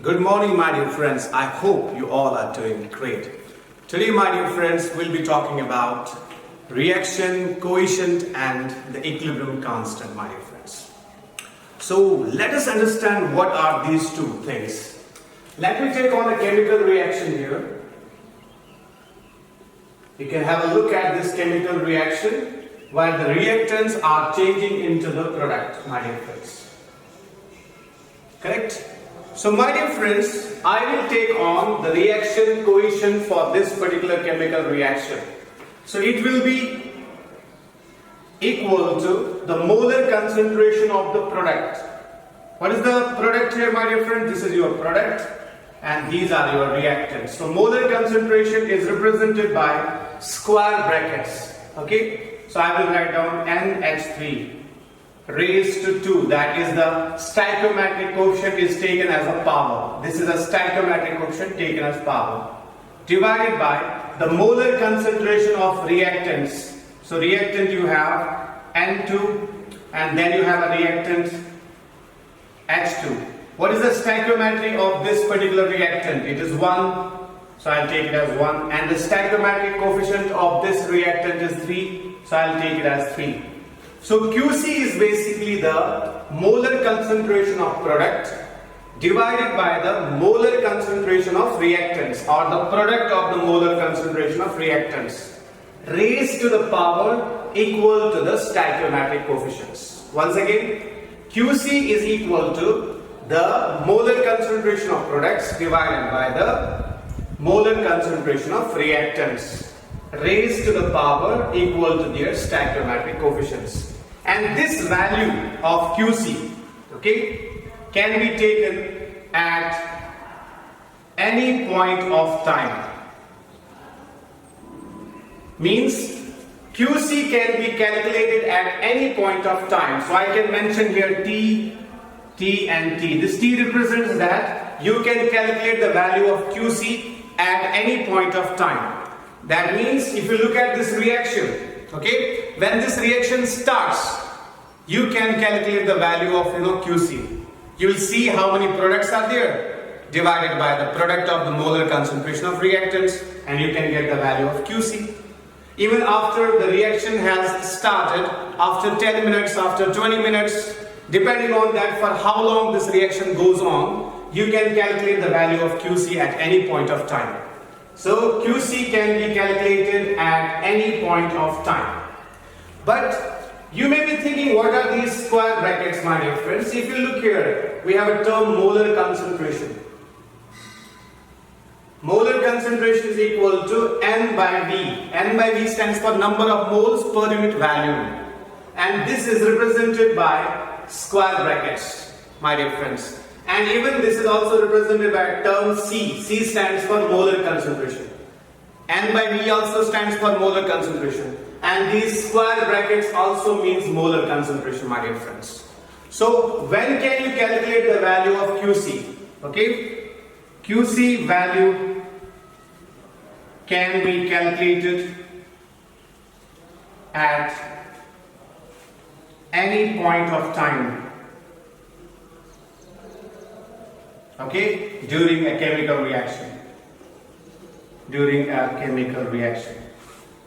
Good morning, my dear friends. I hope you all are doing great. Today, my dear friends, we'll be talking about reaction coefficient and the equilibrium constant, my dear friends. So, let us understand what are these two things. Let me take on a chemical reaction here. You can have a look at this chemical reaction where the reactants are changing into the product, my dear friends. Correct? So my dear friends, I will take on the reaction coefficient for this particular chemical reaction. So it will be equal to the molar concentration of the product. What is the product here, my dear friend? This is your product and these are your reactants. So molar concentration is represented by square brackets. Okay, so I will write down NH3 raised to 2, that is the stoichiometric coefficient is taken as a power. This is a stoichiometric coefficient taken as power, divided by the molar concentration of reactants. So reactant you have N2 and then you have a reactant H2. What is the stoichiometry of this particular reactant? It is 1, so I'll take it as 1, and the stoichiometric coefficient of this reactant is 3, so I'll take it as 3. So QC is basically the molar concentration of product divided by the molar concentration of reactants, or the product of the molar concentration of reactants, raised to the power equal to the stoichiometric coefficients. Once again, QC is equal to the molar concentration of products divided by the molar concentration of reactants, raised to the power equal to their stoichiometric coefficients. And this value of QC, okay, can be taken at any point of time. Means QC can be calculated at any point of time. So I can mention here T, T and T. This T represents that you can calculate the value of QC at any point of time. That means if you look at this reaction, okay, when this reaction starts, you can calculate the value of QC. You will see how many products are there divided by the product of the molar concentration of reactants, and you can get the value of QC. Even after the reaction has started, after 10 minutes, after 20 minutes, depending on that for how long this reaction goes on, you can calculate the value of QC at any point of time. So QC can be calculated at any point of time. But you may be thinking, what are these square brackets, my dear friends? If you look here, we have a term molar concentration. Molar concentration is equal to N by V. N by V stands for number of moles per unit volume. And this is represented by square brackets, my dear friends. And even this is also represented by term C. C stands for molar concentration. N by V also stands for molar concentration. And these square brackets also means molar concentration, my dear friends. So when can you calculate the value of QC? Okay, QC value can be calculated at any point of time. Okay, during a chemical reaction. During a chemical reaction.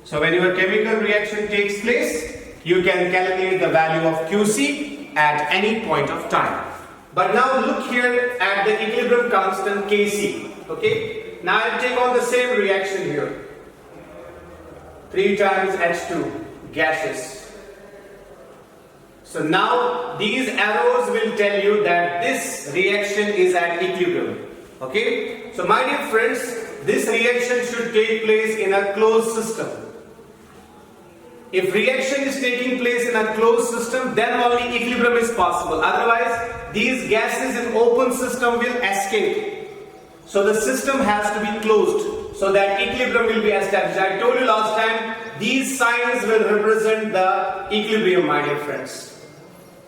So when your chemical reaction takes place, you can calculate the value of QC at any point of time. But now look here at the equilibrium constant Kc. Okay, now I'll take on the same reaction here. 3 times H2 gaseous. So now these arrows will tell you that this reaction is at equilibrium. Okay, so my dear friends, this reaction should take place in a closed system. If reaction is taking place in a closed system, then only equilibrium is possible. Otherwise, these gases in open system will escape. So the system has to be closed so that equilibrium will be established. I told you last time, these signs will represent the equilibrium, my dear friends.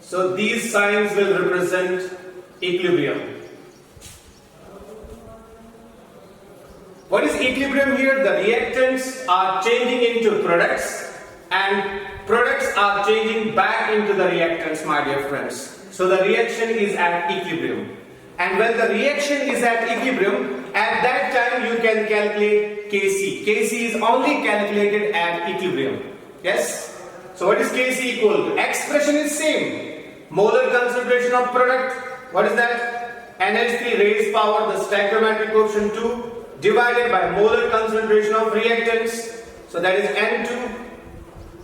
So these signs will represent equilibrium. What is equilibrium here? The reactants are changing into products and products are changing back into the reactants, my dear friends. So the reaction is at equilibrium. and when the reaction is at equilibrium, at that time you can calculate Kc. Kc is only calculated at equilibrium. Yes? So what is Kc equal to? Expression is same. Molar concentration of product, what is that? NH3 raised power, the stoichiometric quotient 2, divided by molar concentration of reactants. So that is N2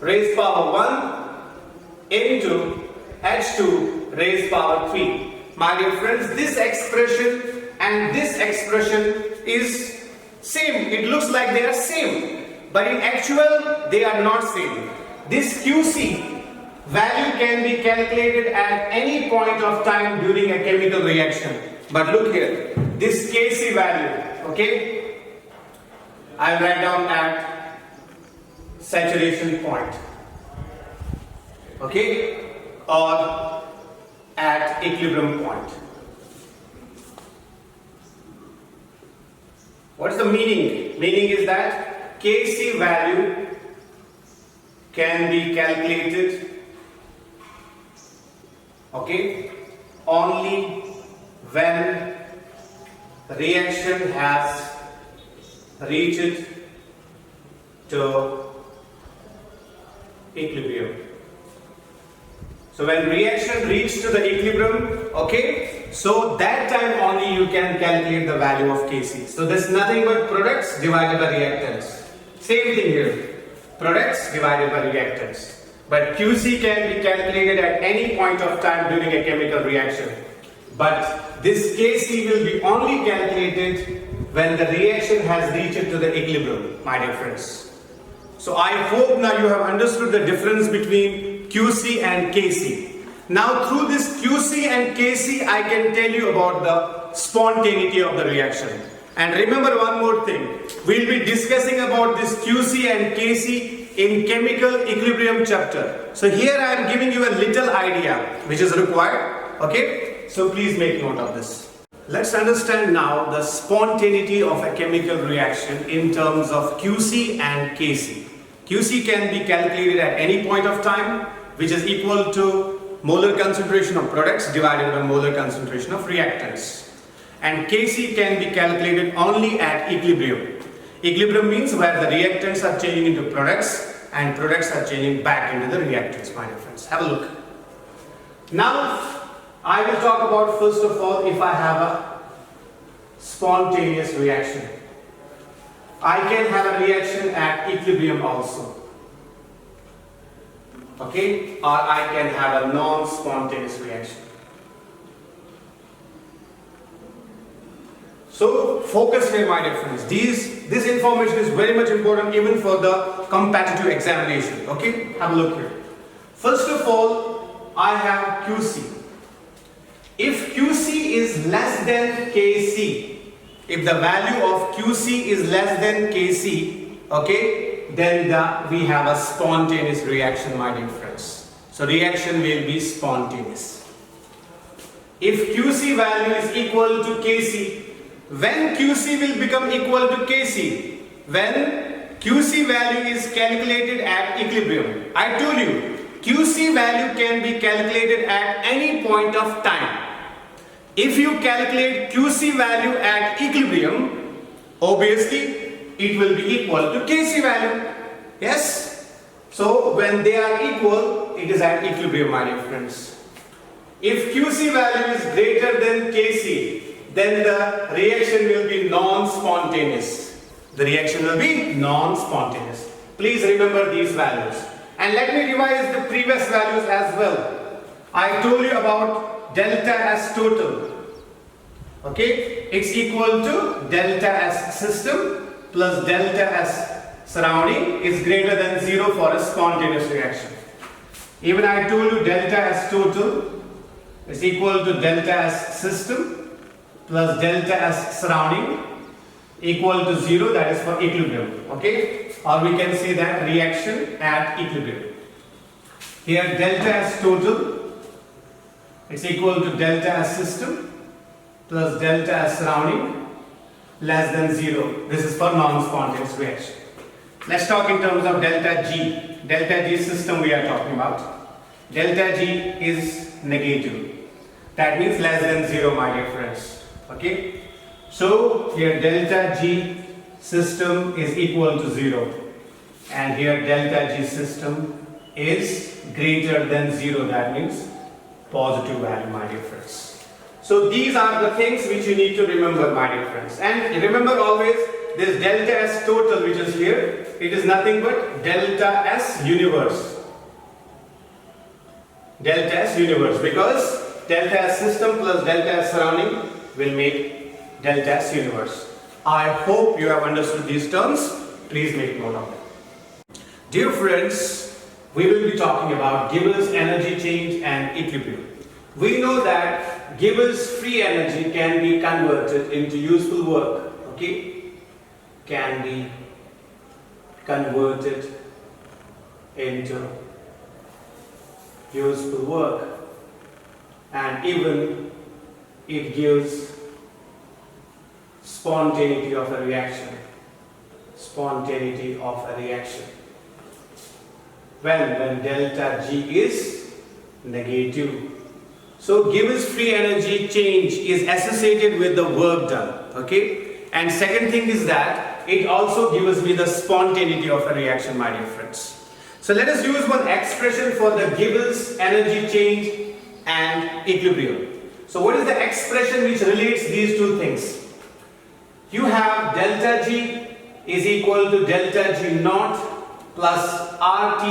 raised power 1 into H2 raised power 3. My dear friends, this expression and this expression is same. It looks like they are same, but in actual they are not same. This Qc value can be calculated at any point of time during a chemical reaction. But look here, this Kc value, okay, I'll write down at saturation point, okay, or at equilibrium point. What is the meaning? Meaning is that Kc value can be calculated, okay, only when the reaction has reached to equilibrium. So when reaction reaches to the equilibrium, okay, so that time only you can calculate the value of Kc. So this is nothing but products divided by reactants. Same thing here. Products divided by reactants. But Qc can be calculated at any point of time during a chemical reaction. But this Kc will be only calculated when the reaction has reached to the equilibrium, my dear friends. So I hope now you have understood the difference between Qc and Kc. Now through this Qc and Kc, I can tell you about the spontaneity of the reaction. And remember one more thing, we'll be discussing about this Qc and Kc in chemical equilibrium chapter. So here I am giving you a little idea which is required, okay? So please make note of this. Let's understand now the spontaneity of a chemical reaction in terms of Qc and Kc. Qc can be calculated at any point of time, which is equal to molar concentration of products divided by molar concentration of reactants. And Kc can be calculated only at equilibrium. Equilibrium means where the reactants are changing into products and products are changing back into the reactants, my dear friends. Have a look. Now, I will talk about first of all if I have a spontaneous reaction. I can have a reaction at equilibrium also. Okay? Or I can have a non-spontaneous reaction. So focus here, my dear friends. This information is very much important even for the competitive examination. Okay? Have a look here. First of all, I have Qc. If Qc is less than Kc, if the value of Qc is less than Kc, okay, then we have a spontaneous reaction, my dear friends. So reaction will be spontaneous. If Qc value is equal to Kc, when Qc will become equal to Kc? When Qc value is calculated at equilibrium. I told you, Qc value can be calculated at any point of time. If you calculate Qc value at equilibrium, obviously it will be equal to Kc value. Yes? So when they are equal, it is at equilibrium, my dear friends. If Qc value is greater than Kc, then the reaction will be non-spontaneous. The reaction will be non-spontaneous. Please remember these values. And let me revise the previous values as well. I told you about delta S total. Okay? It's equal to delta S system plus delta S surrounding is greater than 0 for a spontaneous reaction. Even I told you delta S total is equal to delta S system plus delta S surrounding equal to 0, that is for equilibrium, okay? Or we can say that reaction at equilibrium. Here delta S total is equal to delta S system plus delta S surrounding less than 0. This is for non-spontaneous reaction. Let's talk in terms of delta G. Delta G system we are talking about. Delta G is negative. That means less than 0, my dear friends. Okay. So here delta G system is equal to 0, and here delta G system is greater than 0. That means positive value, my dear friends. So these are the things which you need to remember, my dear friends. And remember always this delta S total which is here, it is nothing but delta S universe. Delta S universe, because delta S system plus delta S surrounding will make delta S universe. I hope you have understood these terms. Please make note of them. Dear friends, we will be talking about Gibbs energy change and equilibrium. We know that Gibbs free energy can be converted into useful work. Okay, can be converted into useful work, and even it gives spontaneity of a reaction. Spontaneity of a reaction. When delta G is negative. So Gibbs free energy change is associated with the work done. Okay. And second thing is that it also gives me the spontaneity of a reaction, my dear friends. So let us use one expression for the Gibbs energy change and equilibrium. So what is the expression which relates these two things? You have delta G is equal to delta G naught plus RT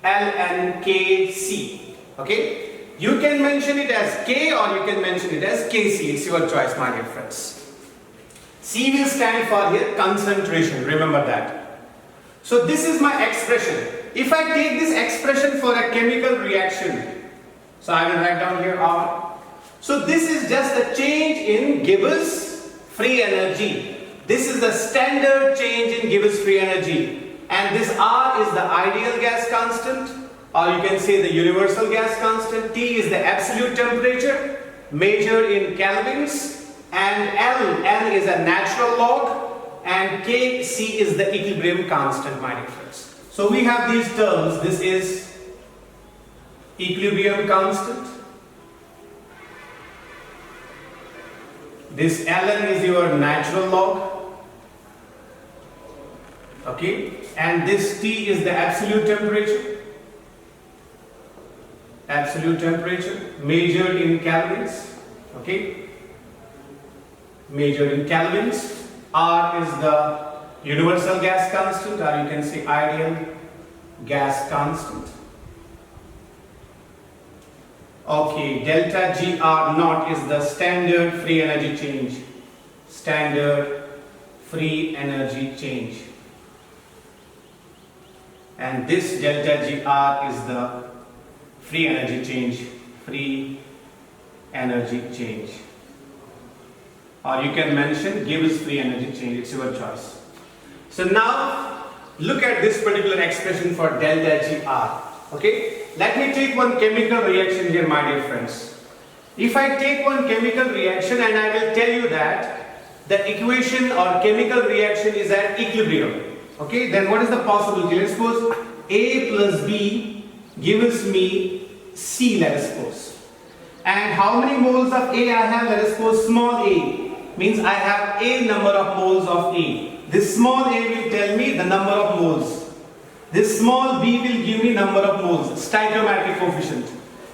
ln Kc. Okay? You can mention it as K or you can mention it as Kc. It's your choice, my dear friends. C will stand for here concentration. Remember that. So this is my expression. If I take this expression for a chemical reaction, so I will write down here R. So this is just a change in Gibbs free energy. This is the standard change in Gibbs free energy. And this R is the ideal gas constant, or you can say the universal gas constant. T is the absolute temperature measured in kelvins, and L is a natural log, and Kc is the equilibrium constant, my dear friends. So we have these terms. This is equilibrium constant. This Ln is your natural log. Okay, and this T is the absolute temperature. Absolute temperature measured in kelvins. Okay, measured in kelvins. R is the universal gas constant, or you can say ideal gas constant. Okay, delta G R naught is the standard free energy change. Standard free energy change. And this delta G R is the free energy change. Free energy change. Or you can mention Gibbs free energy change. It's your choice. So now look at this particular expression for delta G R. Okay, let me take one chemical reaction here, my dear friends. If I take one chemical reaction and I will tell you that the equation or chemical reaction is at equilibrium, okay, then what is the possibility? Let's suppose A plus B gives me C, let us suppose. And how many moles of A I have? Let us suppose small a means I have a number of moles of A. This small a will tell me the number of moles. This small b will give me number of moles, stoichiometric coefficient.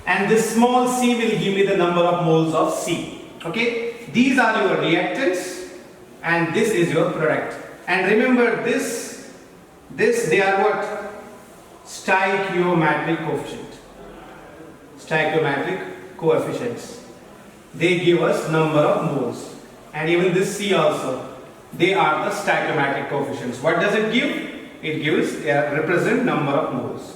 And this small c will give me the number of moles of C. Okay, these are your reactants and this is your product. And remember this they are what? Stoichiometric coefficient. Stoichiometric coefficients. They give us number of moles. And even this C also, they are the stoichiometric coefficients. What does it give? It gives represent number of moles.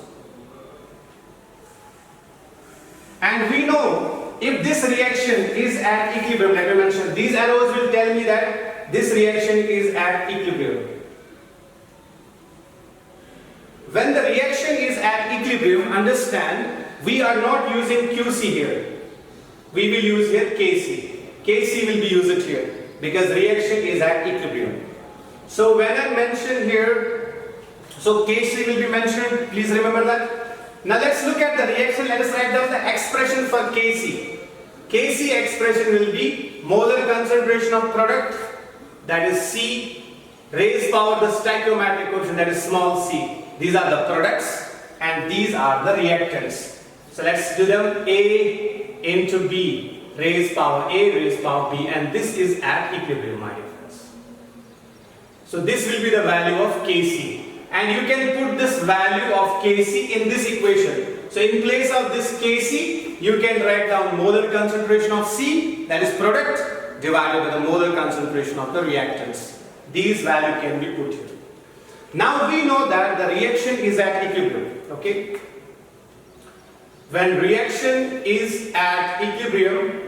And we know if this reaction is at equilibrium, let me mention, these arrows will tell me that this reaction is at equilibrium. When the reaction is at equilibrium, understand, we are not using QC here. We will use here KC. KC will be used here because reaction is at equilibrium. So when I mention here, so KC will be mentioned, please remember that. Now let's look at the reaction. Let us write down the expression for Kc. Kc expression will be molar concentration of product, that is C, raised power the stoichiometric coefficient, that is small c. These are the products and these are the reactants. So let's do them. A into B raised power A raised power B, and this is at equilibrium, my dear friends. So this will be the value of Kc, and you can put this value of Kc in this equation. So in place of this Kc, you can write down molar concentration of C, that is product, divided by the molar concentration of the reactants. These value can be put here. Now we know that the reaction is at equilibrium. Okay? When reaction is at equilibrium,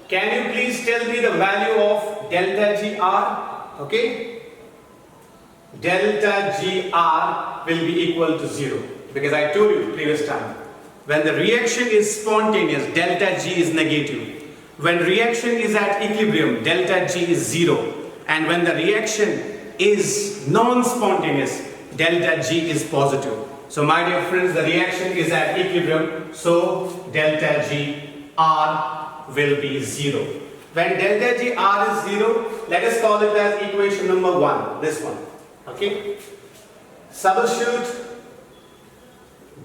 can you please tell me the value of delta GR? Okay? Delta GR will be equal to 0, because I told you previous time, when the reaction is spontaneous, delta G is negative. When reaction is at equilibrium, delta G is 0. And when the reaction is non-spontaneous, delta G is positive. So my dear friends, the reaction is at equilibrium, so delta G R will be 0. When delta G R is 0, let us call it as equation number 1, this one. Okay? Substitute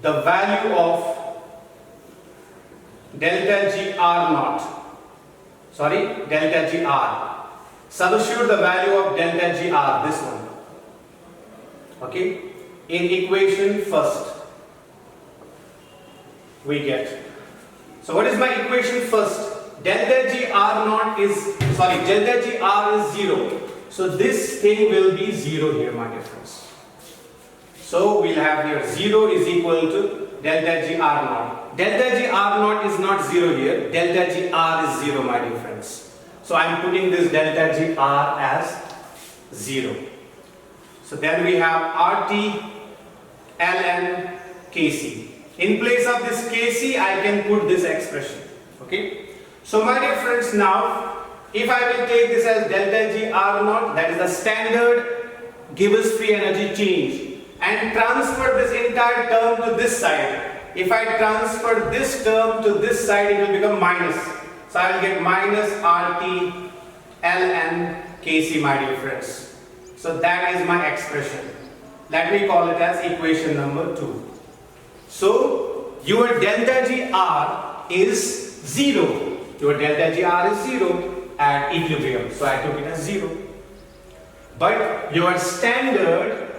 the value of delta G R naught. Sorry, delta G R. Substitute the value of delta G R, this one. Okay? In equation first, we get. So what is my equation first? Delta G R naught is, delta G R is 0. So this thing will be 0 here, my dear friends. So we'll have here 0 is equal to delta G R naught. Delta G R naught is not 0 here. Delta G R is 0, my dear friends. So I am putting this delta G R as 0. So then we have RT, ln, Kc. In place of this Kc, I can put this expression. Okay. So my dear friends, now if I will take this as delta G R naught, that is the standard Gibbs free energy change, and transfer this entire term to this side. If I transfer this term to this side, it will become minus. So I will get minus RT ln Kc, my dear friends. So that is my expression. Let me call it as equation number 2. So your delta Gr is 0. Your delta Gr is 0 at equilibrium. So I took it as 0. But your standard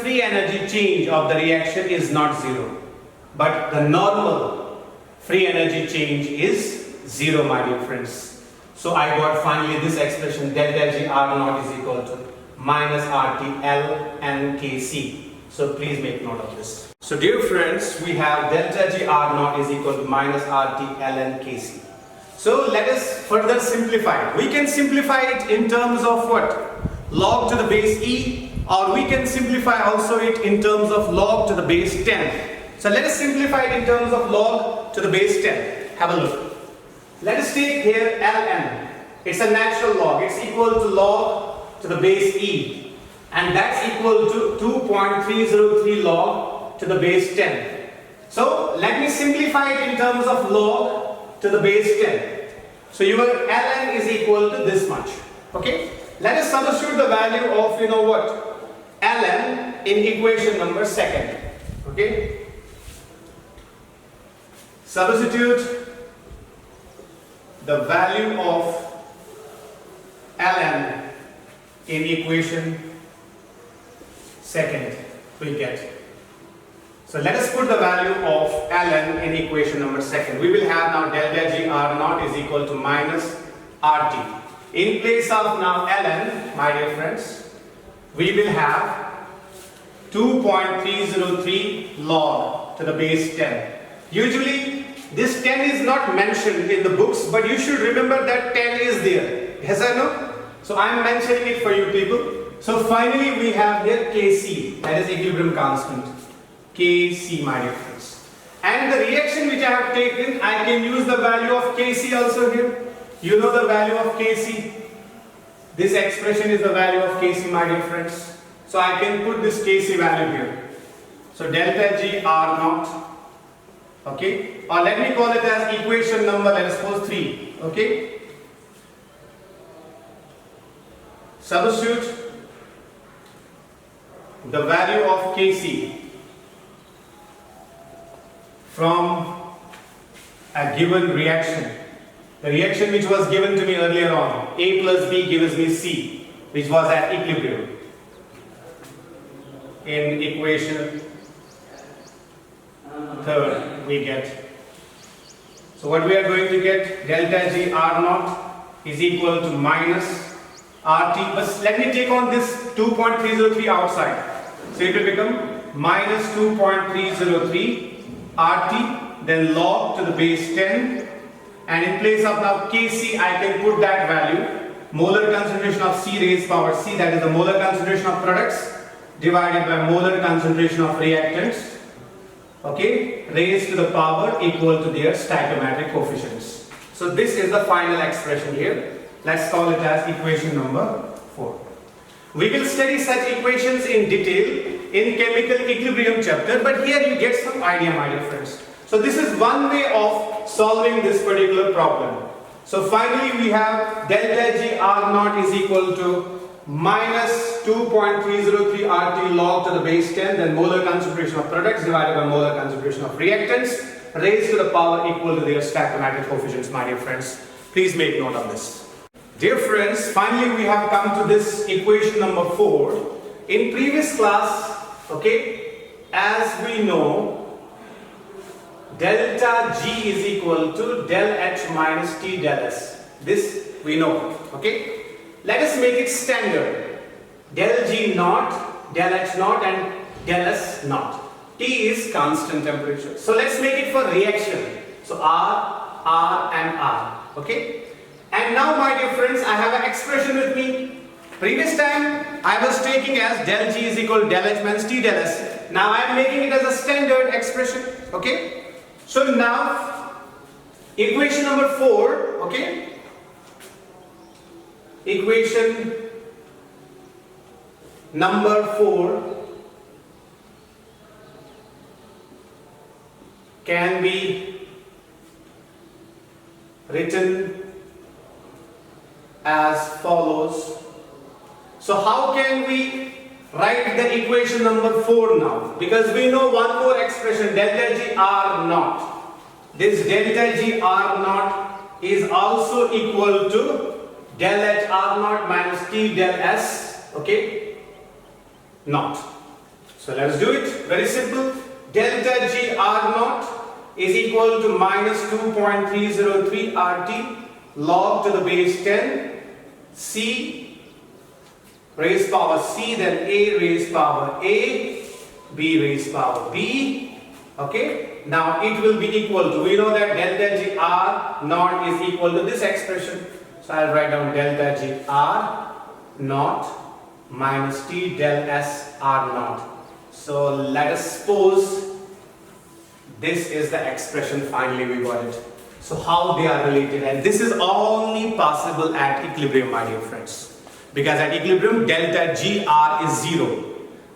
free energy change of the reaction is not 0. But the normal free energy change is 0, my dear friends. So I got finally this expression, delta G R naught is equal to minus RT ln Kc. So please make note of this. So dear friends, we have delta G R naught is equal to minus RT ln Kc. So let us further simplify it. We can simplify it in terms of what? Log to the base e, or we can simplify also it in terms of log to the base 10. So let us simplify it in terms of log to the base 10. Have a look. Let us take here ln. It's a natural log. It's equal to log to the base e. And that's equal to 2.303 log to the base 10. So let me simplify it in terms of log to the base 10. So your ln is equal to this much. Okay. Let us substitute the value of, you know what, ln in equation number 2. Okay. Substitute the value of ln in equation 2, we get. So let us put the value of ln in equation number 2. We will have now delta G R naught is equal to minus RT. In place of now ln, my dear friends, we will have 2.303 log to the base 10. Usually this 10 is not mentioned in the books, but you should remember that 10 is there. Yes or no? So I am mentioning it for you people. So finally we have here Kc, that is equilibrium constant. Kc, my dear friends. And the reaction which I have taken, I can use the value of Kc also here. You know the value of Kc. This expression is the value of Kc, my dear friends. So I can put this Kc value here. So delta G R naught Okay, or let me call it as equation number, let us suppose 3. Okay, substitute the value of Kc from a given reaction, the reaction which was given to me earlier on, A plus B gives me C, which was at equilibrium. In equation 3rd we get, so what we are going to get, delta G R naught is equal to minus RT, but let me take on this 2.303 outside, so it will become minus 2.303 RT, then log to the base 10, and in place of now Kc I can put that value, molar concentration of C raised power C, that is the molar concentration of products divided by molar concentration of reactants, okay, raised to the power equal to their stoichiometric coefficients. So this is the final expression here. Let's call it as equation number 4. We will study such equations in detail in chemical equilibrium chapter, but here you get some idea, my dear friends. So this is one way of solving this particular problem. So finally we have delta G R naught is equal to minus 2.303 RT log to the base 10, then molar concentration of products divided by molar concentration of reactants raised to the power equal to their stoichiometric coefficients, my dear friends. Please make note of this. Dear friends, finally we have come to this equation number 4. In previous class, okay, as we know, delta G is equal to del H minus T del S. This we know, okay. Let us make it standard. Del G naught, del H naught and del S naught. T is constant temperature. So let's make it for reaction. So R, R and R. Okay. And now my dear friends, I have an expression with me. Previous time I was taking as del G is equal to del H minus T del S. Now I am making it as a standard expression. Okay. So now equation number 4. Okay. Equation number 4 can be written as follows. So how can we write the equation number 4 now? Because we know one more expression, delta G R naught. This delta G R naught is also equal to del H R naught minus T del S, okay, naught. So let us do it. Very simple. Delta G R naught is equal to minus 2.303 RT log to the base 10 C raised power C, then A raised power A, B raised power B. Okay. Now it will be equal to, we know that delta G R naught is equal to this expression. So I'll write down delta G R naught minus T del S R naught. So let us suppose this is the expression, finally we got it. So how they are related, and this is only possible at equilibrium, my dear friends. Because at equilibrium delta G R is 0,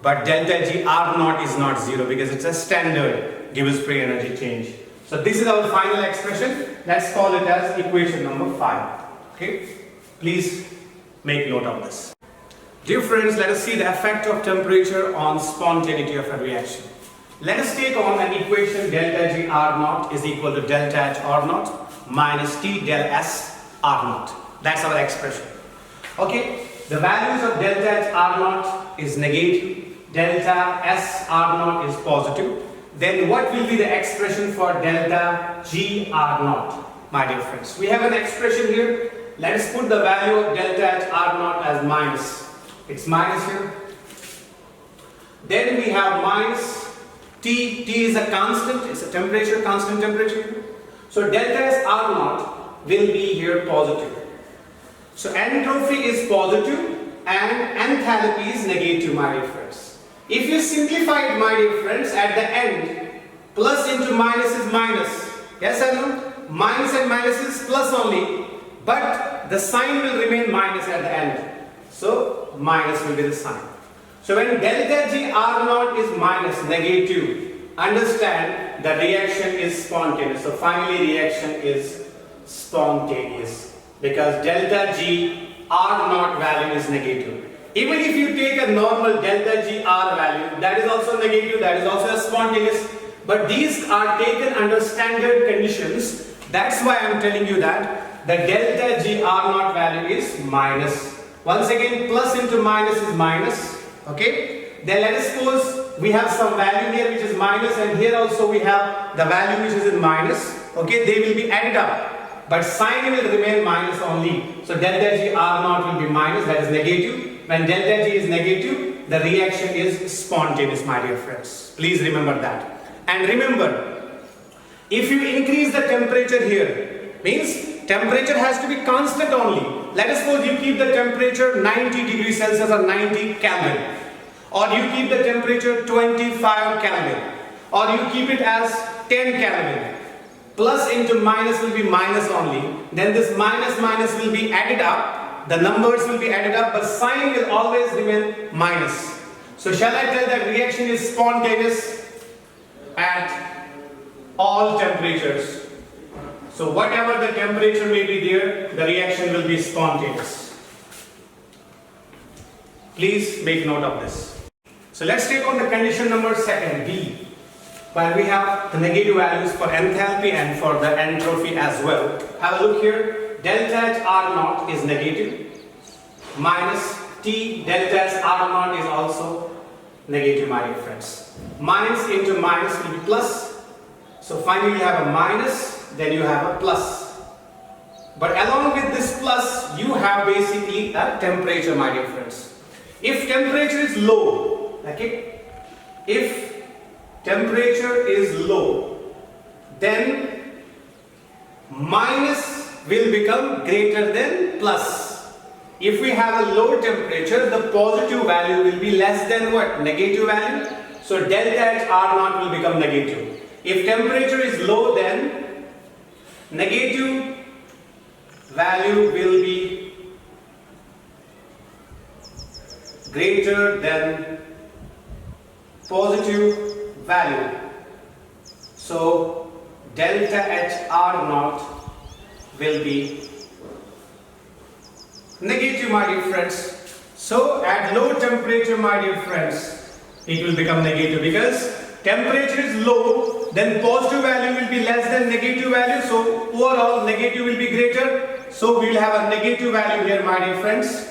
but delta G R naught is not 0 because it's a standard Gibbs free energy change. So this is our final expression. Let's call it as equation number 5. Okay, please make note of this. Dear friends, let us see the effect of temperature on spontaneity of a reaction. Let us take on an equation, delta G R naught is equal to delta H R naught minus T del S R naught. That's our expression. Okay, the values of delta H R naught is negative, delta S R naught is positive. Then what will be the expression for delta G R naught, my dear friends? We have an expression here. Let us put the value of delta H R naught as minus. It's minus here. Then we have minus T. T is a constant. It's a temperature, constant temperature. So delta S R naught will be here positive. So entropy is positive and enthalpy is negative, my dear friends. If you simplify it, my dear friends, at the end, plus into minus is minus. Yes or no? Minus and minus is plus only, but the sign will remain minus at the end. So minus will be the sign. So when delta G R naught is minus, negative, understand the reaction is spontaneous. So finally reaction is spontaneous because delta G R naught value is negative. Even if you take a normal delta G R value, that is also negative, that is also spontaneous, but these are taken under standard conditions. That's why I am telling you that the delta G R naught value is minus. Once again, plus into minus is minus. Okay, then let us suppose we have some value here which is minus, and here also we have the value which is in minus. Okay, they will be added up, but sign will remain minus only. So delta G R naught will be minus, that is negative. When delta G is negative, the reaction is spontaneous, my dear friends. Please remember that. And remember, if you increase the temperature here, means temperature has to be constant only. Let us suppose you keep the temperature 90 degrees Celsius or 90 Kelvin, or you keep the temperature 25 Kelvin, or you keep it as 10 Kelvin. Plus into minus will be minus only. Then this minus will be added up. The numbers will be added up, but sign will always remain minus. So shall I tell that reaction is spontaneous at all temperatures? So whatever the temperature may be there, the reaction will be spontaneous. Please make note of this. So let's take on the condition number 2, B, where we have the negative values for enthalpy and for the entropy as well. Have a look here. Delta H R naught is negative, minus T delta S R naught is also negative, my dear friends. Minus into minus will be plus. So finally you have a minus, then you have a plus. But along with this plus, you have basically a temperature, my dear friends. If temperature is low, okay, if temperature is low, then minus will become greater than plus. If we have a low temperature, the positive value will be less than what? Negative value. So delta H R naught will become negative. If temperature is low, then negative value will be greater than positive value. So delta H R naught will be negative, my dear friends. So at low temperature, my dear friends, it will become negative because temperature is low, then positive value will be less than negative value. So overall negative will be greater. So we will have a negative value here, my dear friends,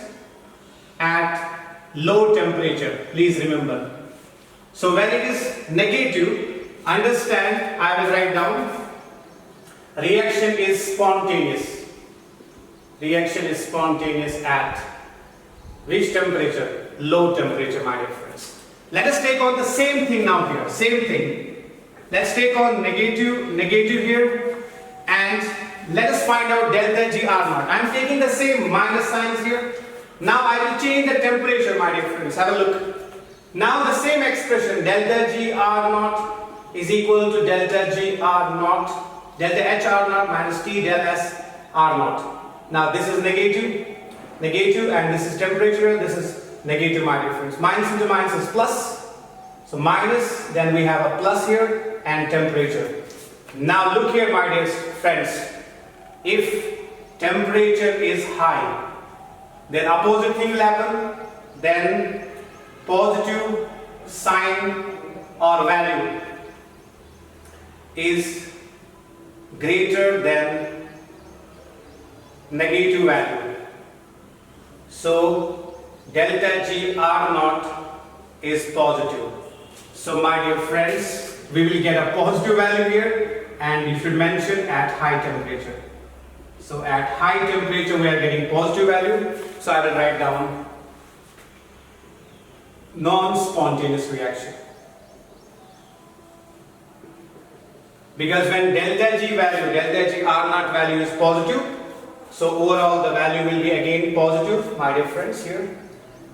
at low temperature. Please remember. So when it is negative, understand, I will write down, reaction is spontaneous. Reaction is spontaneous at which temperature? Low temperature, my dear friends. Let us take on the same thing now here. Same thing. Let's take on negative here, and let us find out delta G R naught. I am taking the same minus signs here. Now I will change the temperature, my dear friends. Have a look. Now the same expression, delta G R naught is equal to delta G R naught. Delta H R naught minus T del S R naught. Now this is negative, and this is temperature, this is negative, my dear friends. Minus into minus is plus. So minus, then we have a plus here, and temperature. Now look here, my dear friends. If temperature is high, then opposite thing will happen. Then positive sign or value is greater than negative value. So delta G R naught is positive. So my dear friends, we will get a positive value here, and you should mention at high temperature. So at high temperature we are getting positive value. So I will write down non-spontaneous reaction. Because when delta G value, delta G R naught value is positive, so overall the value will be again positive, my dear friends, here.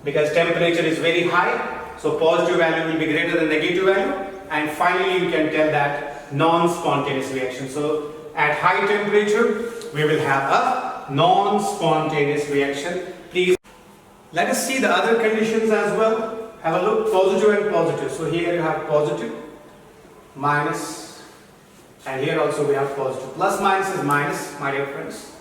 Because temperature is very high, so positive value will be greater than negative value, and finally you can tell that non-spontaneous reaction. So at high temperature we will have a non-spontaneous reaction. Please let us see the other conditions as well. Have a look, positive and positive. So here you have positive, minus, and here also we have positive. Plus minus is minus, my dear friends.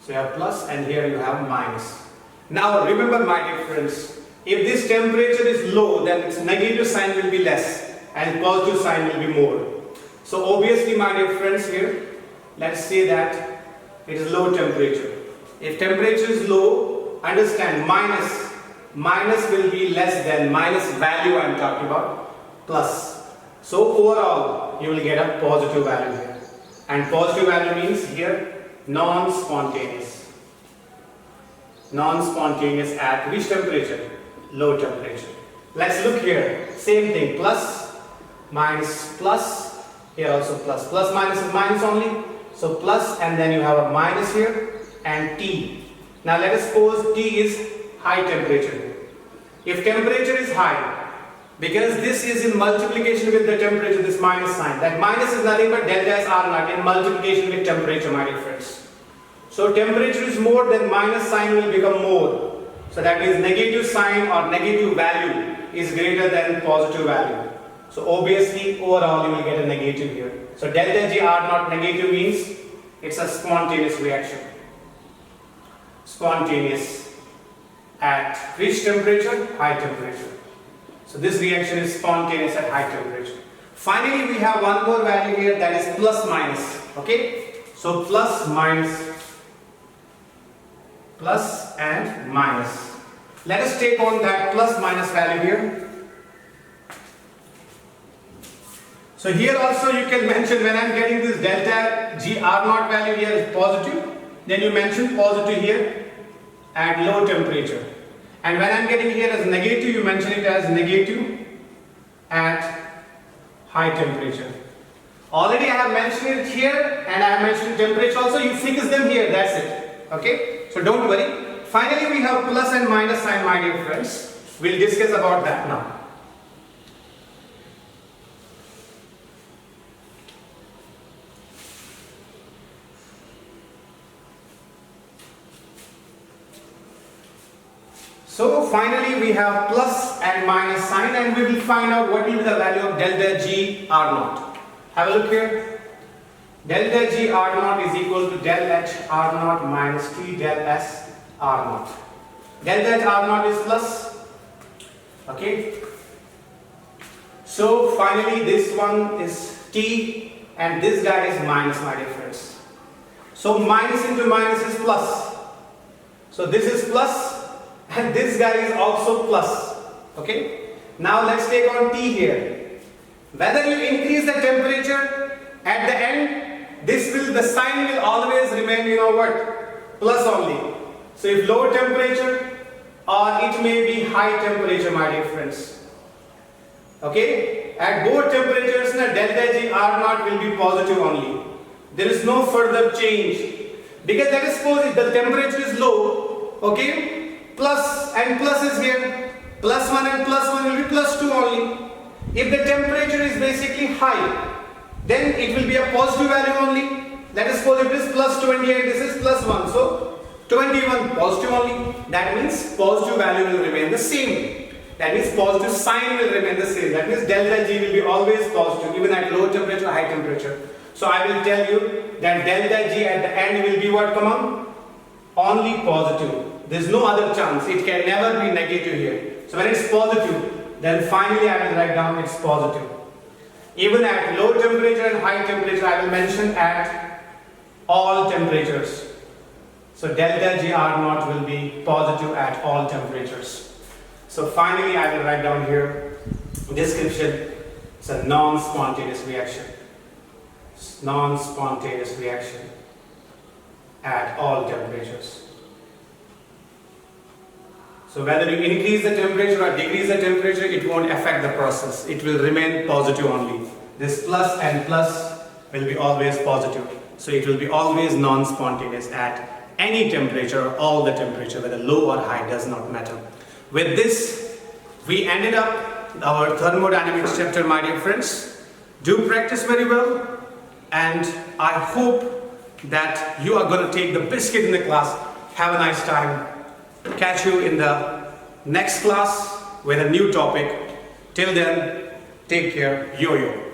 So you have plus and here you have minus. Now remember, my dear friends, if this temperature is low, then its negative sign will be less and positive sign will be more. So obviously, my dear friends, here let's say that it is low temperature. If temperature is low, understand minus will be less than minus value I am talking about plus. So overall you will get a positive value here, and positive value means here non-spontaneous. Non-spontaneous at which temperature? Low temperature. Let's look here. Same thing, plus, minus, plus. Here also plus. Plus minus is minus only. So plus, and then you have a minus here and T. Now let us suppose T is high temperature. If temperature is high, because this is in multiplication with the temperature, this minus sign. That minus is nothing but delta S R naught in multiplication with temperature, my dear friends. So temperature is more, then minus sign will become more. So that means negative sign or negative value is greater than positive value. So obviously overall you will get a negative here. So delta G R naught negative means it's a spontaneous reaction. Spontaneous at which temperature? High temperature. So this reaction is spontaneous at high temperature. Finally we have one more value here, that is plus minus. Okay? So plus minus. Plus and minus. Let us take on that plus minus value here. So here also you can mention, when I am getting this delta G R naught value here is positive, then you mention positive here at low temperature. And when I am getting here as negative, you mention it as negative at high temperature. Already I have mentioned it here and I have mentioned temperature also, you fix them here, that's it. Okay? So don't worry. Finally we have plus and minus sign, my dear friends. We'll discuss about that now. So finally we have plus and minus sign, and we will find out what will be the value of delta G R naught. Have a look here. Delta G R naught is equal to del H R naught minus T del S R naught. Delta H R naught is plus. Okay. So finally this one is T and this guy is minus, my dear friends. So minus into minus is plus. So this is plus and this guy is also plus. Okay. Now let's take on T here. Whether you increase the temperature at the end, the sign will always remain, you know what, plus only. So if low temperature or it may be high temperature, my dear friends. Okay, at both temperatures, delta G R naught will be positive only. There is no further change, because let us suppose if the temperature is low, okay, plus and plus is here, plus 1 and plus 1 will be plus 2 only. If the temperature is basically high, then it will be a positive value only. Let us suppose if it is plus 20 and this is plus 1. So 21 positive only. That means positive value will remain the same. That means positive sign will remain the same. That means delta G will be always positive even at low temperature, high temperature. So I will tell you that delta G at the end will be what, come on? Only positive. There is no other chance. It can never be negative here. So when it's positive, then finally I will write down it's positive. Even at low temperature and high temperature, I will mention at all temperatures. So delta G R naught will be positive at all temperatures. So finally I will write down here description. It's a non-spontaneous reaction. Non-spontaneous reaction at all temperatures. So whether you increase the temperature or decrease the temperature, it won't affect the process. It will remain positive only. This plus and plus will be always positive. So it will be always non-spontaneous at any temperature or all the temperature, whether low or high, does not matter. With this, we ended up our thermodynamics chapter, my dear friends. Do practice very well, and I hope that you are going to take the biscuit in the class. Have a nice time. Catch you in the next class with a new topic. Till then, take care. Yo-yo.